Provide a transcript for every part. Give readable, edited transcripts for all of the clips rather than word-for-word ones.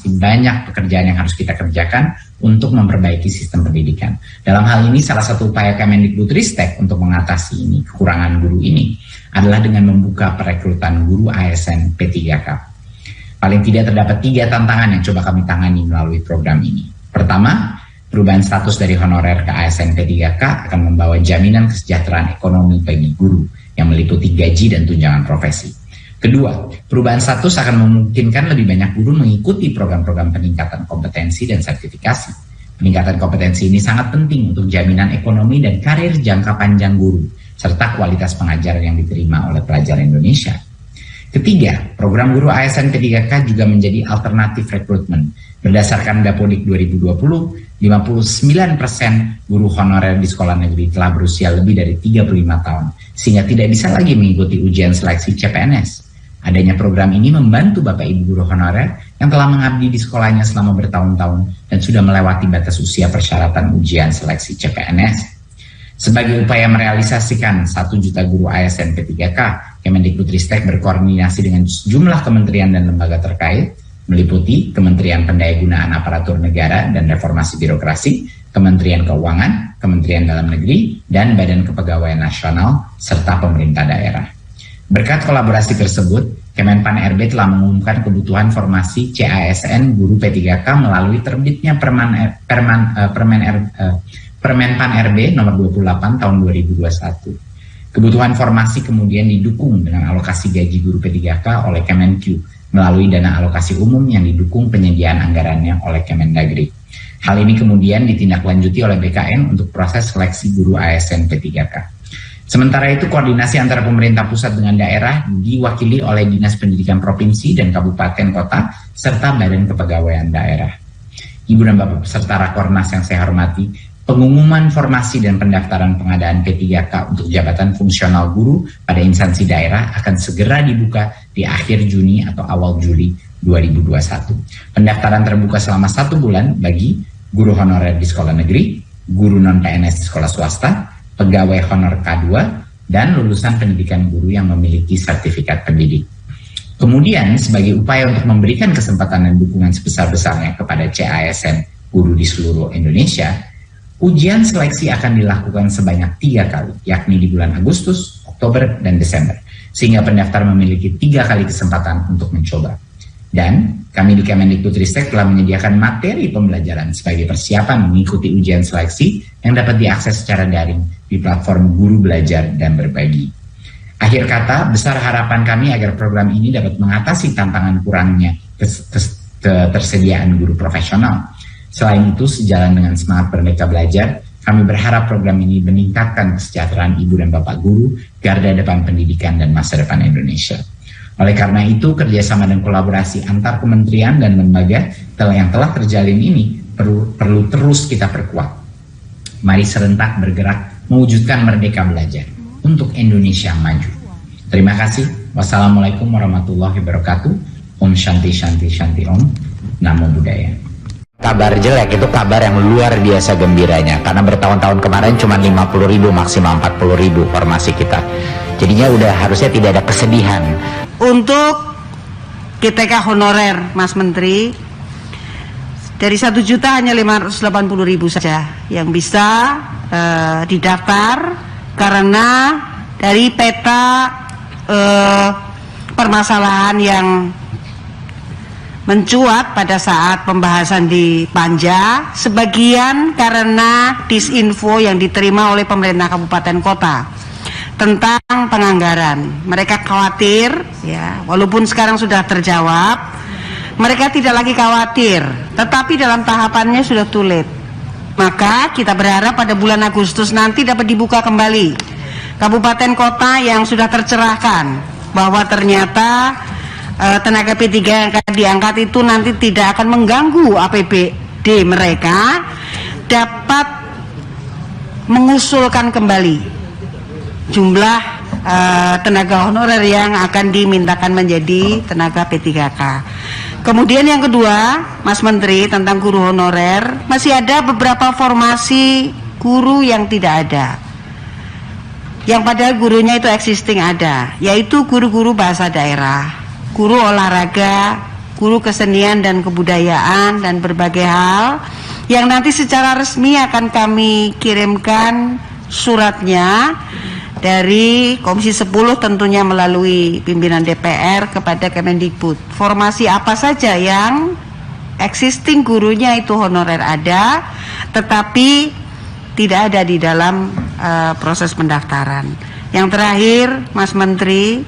banyak pekerjaan yang harus kita kerjakan untuk memperbaiki sistem pendidikan. Dalam hal ini, salah satu upaya Kemendikbudristek untuk mengatasi ini, kekurangan guru ini, adalah dengan membuka perekrutan guru ASN P3K. Paling tidak terdapat 3 tantangan yang coba kami tangani melalui program ini. Pertama, perubahan status dari honorer ke ASN P3K akan membawa jaminan kesejahteraan ekonomi bagi guru yang meliputi gaji dan tunjangan profesi. Kedua, perubahan status akan memungkinkan lebih banyak guru mengikuti program-program peningkatan kompetensi dan sertifikasi. Peningkatan kompetensi ini sangat penting untuk jaminan ekonomi dan karir jangka panjang guru, serta kualitas pengajaran yang diterima oleh pelajar Indonesia. Ketiga, program guru ASN P3K juga menjadi alternatif rekrutmen. Berdasarkan Dapodik 2020, 59% guru honorer di sekolah negeri telah berusia lebih dari 35 tahun, sehingga tidak bisa lagi mengikuti ujian seleksi CPNS. Adanya program ini membantu Bapak Ibu guru honorer yang telah mengabdi di sekolahnya selama bertahun-tahun dan sudah melewati batas usia persyaratan ujian seleksi CPNS. Sebagai upaya merealisasikan 1 juta guru ASN P3K, Kemendikbudristek berkoordinasi dengan sejumlah kementerian dan lembaga terkait, meliputi Kementerian Pendayagunaan Aparatur Negara dan Reformasi Birokrasi, Kementerian Keuangan, Kementerian Dalam Negeri, dan Badan Kepegawaian Nasional, serta pemerintah daerah. Berkat kolaborasi tersebut, Kemenpan RB telah mengumumkan kebutuhan formasi CASN guru P3K melalui terbitnya Permenpan RB nomor 28 tahun 2021. Kebutuhan formasi kemudian didukung dengan alokasi gaji guru P3K oleh Kemenq melalui dana alokasi umum yang didukung penyediaan anggarannya oleh Kemendagri. Hal ini kemudian ditindaklanjuti oleh BKN untuk proses seleksi guru ASN P3K. Sementara itu, koordinasi antara pemerintah pusat dengan daerah diwakili oleh Dinas Pendidikan Provinsi dan Kabupaten Kota serta Badan Kepegawaian Daerah. Ibu dan Bapak peserta Rakornas yang saya hormati, pengumuman formasi dan pendaftaran pengadaan P3K untuk jabatan fungsional guru pada instansi daerah akan segera dibuka di akhir Juni atau awal Juli 2021. Pendaftaran terbuka selama 1 bulan bagi guru honorer di sekolah negeri, guru non-PNS di sekolah swasta, pegawai honor K2, dan lulusan pendidikan guru yang memiliki sertifikat pendidik. Kemudian, sebagai upaya untuk memberikan kesempatan dan dukungan sebesar-besarnya kepada CASN guru di seluruh Indonesia, ujian seleksi akan dilakukan sebanyak 3 kali, yakni di bulan Agustus, Oktober, dan Desember, sehingga pendaftar memiliki 3 kali kesempatan untuk mencoba. Dan kami di Kemendikbudristek telah menyediakan materi pembelajaran sebagai persiapan mengikuti ujian seleksi yang dapat diakses secara daring di platform Guru Belajar dan Berbagi. Akhir kata, besar harapan kami agar program ini dapat mengatasi tantangan kurangnya ketersediaan guru profesional. Selain itu, sejalan dengan semangat Merdeka Belajar, kami berharap program ini meningkatkan kesejahteraan ibu dan bapak guru, garda depan pendidikan dan masa depan Indonesia. Oleh karena itu, kerjasama dan kolaborasi antar kementerian dan lembaga yang telah terjalin ini perlu terus kita perkuat. Mari serentak bergerak mewujudkan Merdeka Belajar untuk Indonesia maju. Terima kasih. Wassalamualaikum warahmatullahi wabarakatuh. Om Shanti Shanti Shanti Om. Namo Buddhaya. Kabar jelek itu kabar yang luar biasa gembiranya, karena bertahun-tahun kemarin cuma 50.000 maksimal 40.000 formasi kita. Jadinya udah harusnya tidak ada kesedihan. Untuk GTK honorer, Mas Menteri, dari 1 juta hanya 580.000 saja yang bisa didaftar, karena dari peta permasalahan yang mencuat pada saat pembahasan di Panja, sebagian karena disinfo yang diterima oleh pemerintah kabupaten kota tentang penganggaran. Mereka khawatir, ya, walaupun sekarang sudah terjawab, mereka tidak lagi khawatir, tetapi dalam tahapannya sudah too late. Maka kita berharap pada bulan Agustus nanti dapat dibuka kembali kabupaten kota yang sudah tercerahkan bahwa ternyata tenaga P3 yang akan diangkat itu nanti tidak akan mengganggu APBD mereka, dapat mengusulkan kembali jumlah tenaga honorer yang akan dimintakan menjadi tenaga P3K. Kemudian yang kedua, Mas Menteri, tentang guru honorer, masih ada beberapa formasi guru yang tidak ada, yang padahal gurunya itu existing ada, yaitu guru-guru bahasa daerah, guru olahraga, guru kesenian dan kebudayaan, dan berbagai hal yang nanti secara resmi akan kami kirimkan suratnya dari Komisi 10 tentunya melalui pimpinan DPR kepada Kemendikbud. Formasi apa saja yang existing gurunya itu honorer ada, tetapi tidak ada di dalam proses pendaftaran. Yang terakhir, Mas Menteri,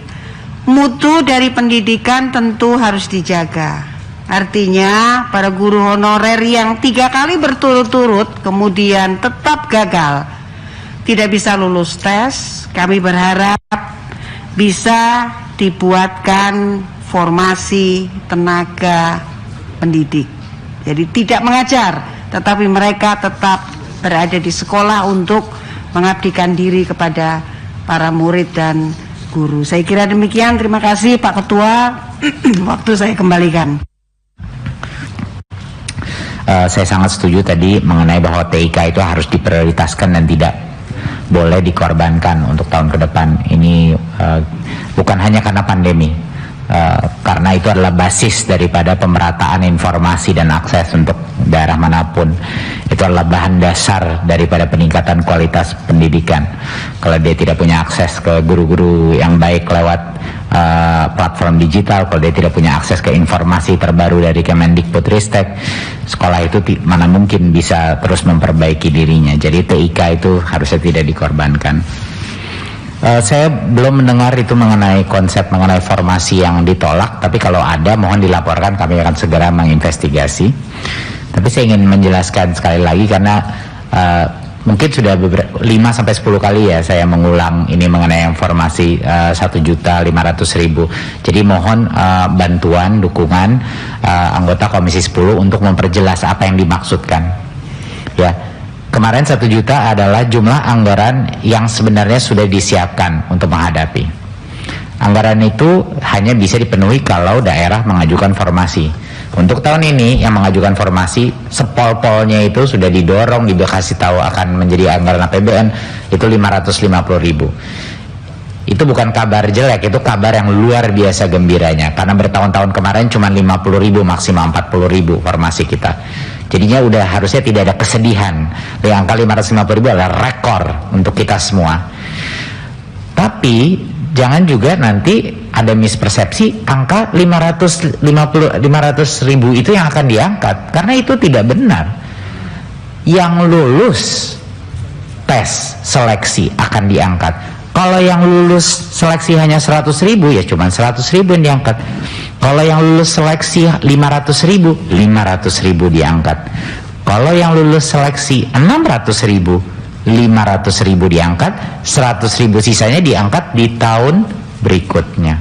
mutu dari pendidikan tentu harus dijaga. Artinya para guru honorer yang 3 kali berturut-turut kemudian tetap gagal, tidak bisa lulus tes, kami berharap bisa dibuatkan formasi tenaga pendidik. Jadi tidak mengajar, tetapi mereka tetap berada di sekolah untuk mengabdikan diri kepada para murid dan guru. Saya kira demikian. Terima kasih Pak Ketua. Waktu saya kembalikan. Saya sangat setuju tadi mengenai bahwa TIK itu harus diprioritaskan dan tidak boleh dikorbankan untuk tahun ke depan. Ini bukan hanya karena pandemi, karena itu adalah basis daripada pemerataan informasi dan akses untuk daerah manapun. Itu adalah bahan dasar daripada peningkatan kualitas pendidikan. Kalau dia tidak punya akses ke guru-guru yang baik lewat platform digital, kalau dia tidak punya akses ke informasi terbaru dari Kemendikbudristek, sekolah itu mana mungkin bisa terus memperbaiki dirinya. Jadi TIK itu harusnya tidak dikorbankan. Saya belum mendengar itu mengenai konsep mengenai formasi yang ditolak, tapi kalau ada mohon dilaporkan, kami akan segera menginvestigasi. Tapi saya ingin menjelaskan sekali lagi karena mungkin sudah 5-10 kali ya saya mengulang ini mengenai informasi 1.500.000. Jadi mohon bantuan, dukungan anggota Komisi 10 untuk memperjelas apa yang dimaksudkan. Ya, kemarin 1 juta adalah jumlah anggaran yang sebenarnya sudah disiapkan untuk menghadapi. Anggaran itu hanya bisa dipenuhi kalau daerah mengajukan formasi. Untuk tahun ini yang mengajukan formasi, sepol-polnya itu sudah didorong, dikasih tahu akan menjadi anggaran APBN itu 550.000. Itu bukan kabar jelek, itu kabar yang luar biasa gembiranya. Karena bertahun-tahun kemarin cuma 50.000 maksimal 40.000 formasi kita. Jadinya udah harusnya tidak ada kesedihan. Yang angka 550.000 adalah rekor untuk kita semua. Tapi jangan juga nanti ada mispersepsi angka 500.000 itu yang akan diangkat, karena itu tidak benar. Yang lulus tes seleksi akan diangkat. Kalau yang lulus seleksi hanya 100.000 ya cuma 100.000 yang diangkat. Kalau yang lulus seleksi 500.000 diangkat. Kalau yang lulus seleksi 600.000 500.000 diangkat, 100.000 sisanya diangkat di tahun berikutnya.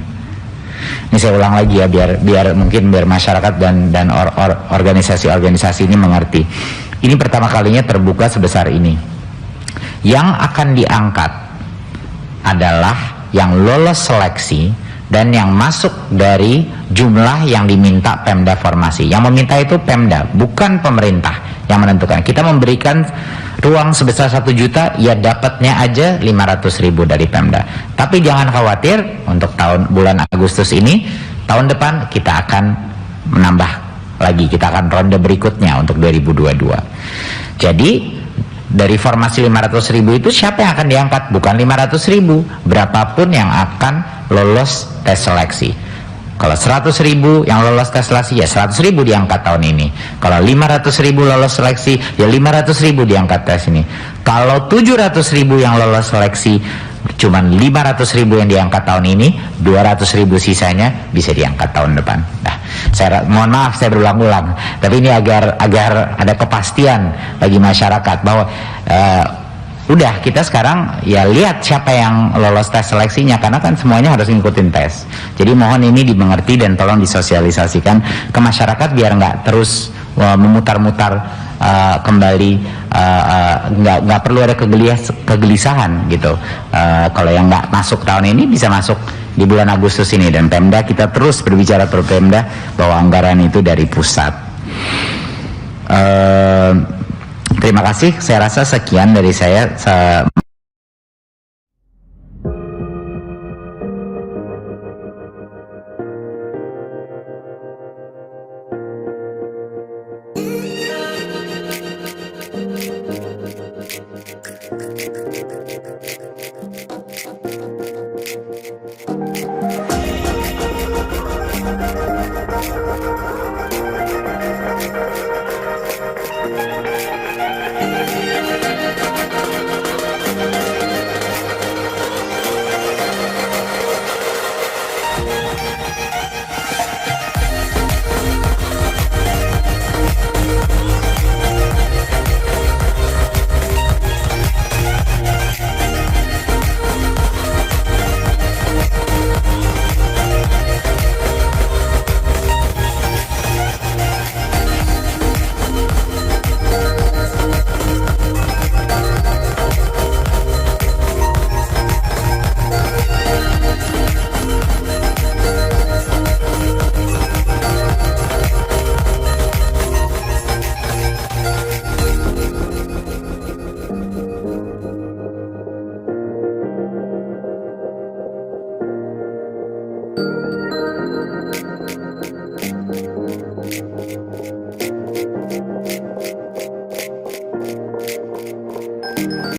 Ini saya ulang lagi ya, biar masyarakat dan organisasi-organisasi ini mengerti. Ini pertama kalinya terbuka sebesar ini. Yang akan diangkat adalah yang lolos seleksi dan yang masuk dari jumlah yang diminta Pemda formasi. Yang meminta itu Pemda, bukan pemerintah yang menentukan. Kita memberikan ruang sebesar 1 juta, ya dapatnya aja 500.000 dari Pemda. Tapi jangan khawatir, untuk bulan Agustus ini, tahun depan kita akan menambah lagi, kita akan ronde berikutnya untuk 2022. Jadi dari formasi 500.000 itu siapa yang akan diangkat? Bukan 500.000, berapapun yang akan lolos tes seleksi. Kalau 100.000 yang lolos tes seleksi, ya 100.000 diangkat tahun ini. Kalau 500.000 lolos seleksi, ya 500.000 diangkat tes ini. Kalau 700.000 yang lolos seleksi, cuman 500.000 yang diangkat tahun ini, 200.000 sisanya bisa diangkat tahun depan. Nah, mohon maaf saya berulang-ulang, tapi ini agar ada kepastian bagi masyarakat bahwa udah kita sekarang ya lihat siapa yang lolos tes seleksinya, karena kan semuanya harus ngikutin tes. Jadi mohon ini dimengerti dan tolong disosialisasikan ke masyarakat biar nggak terus memutar-mutar kembali, nggak perlu ada kegelisahan gitu. Kalau yang nggak masuk tahun ini bisa masuk di bulan Agustus ini, dan Pemda kita terus berbicara per Pemda bahwa anggaran itu dari pusat. Terima kasih, saya rasa sekian dari saya.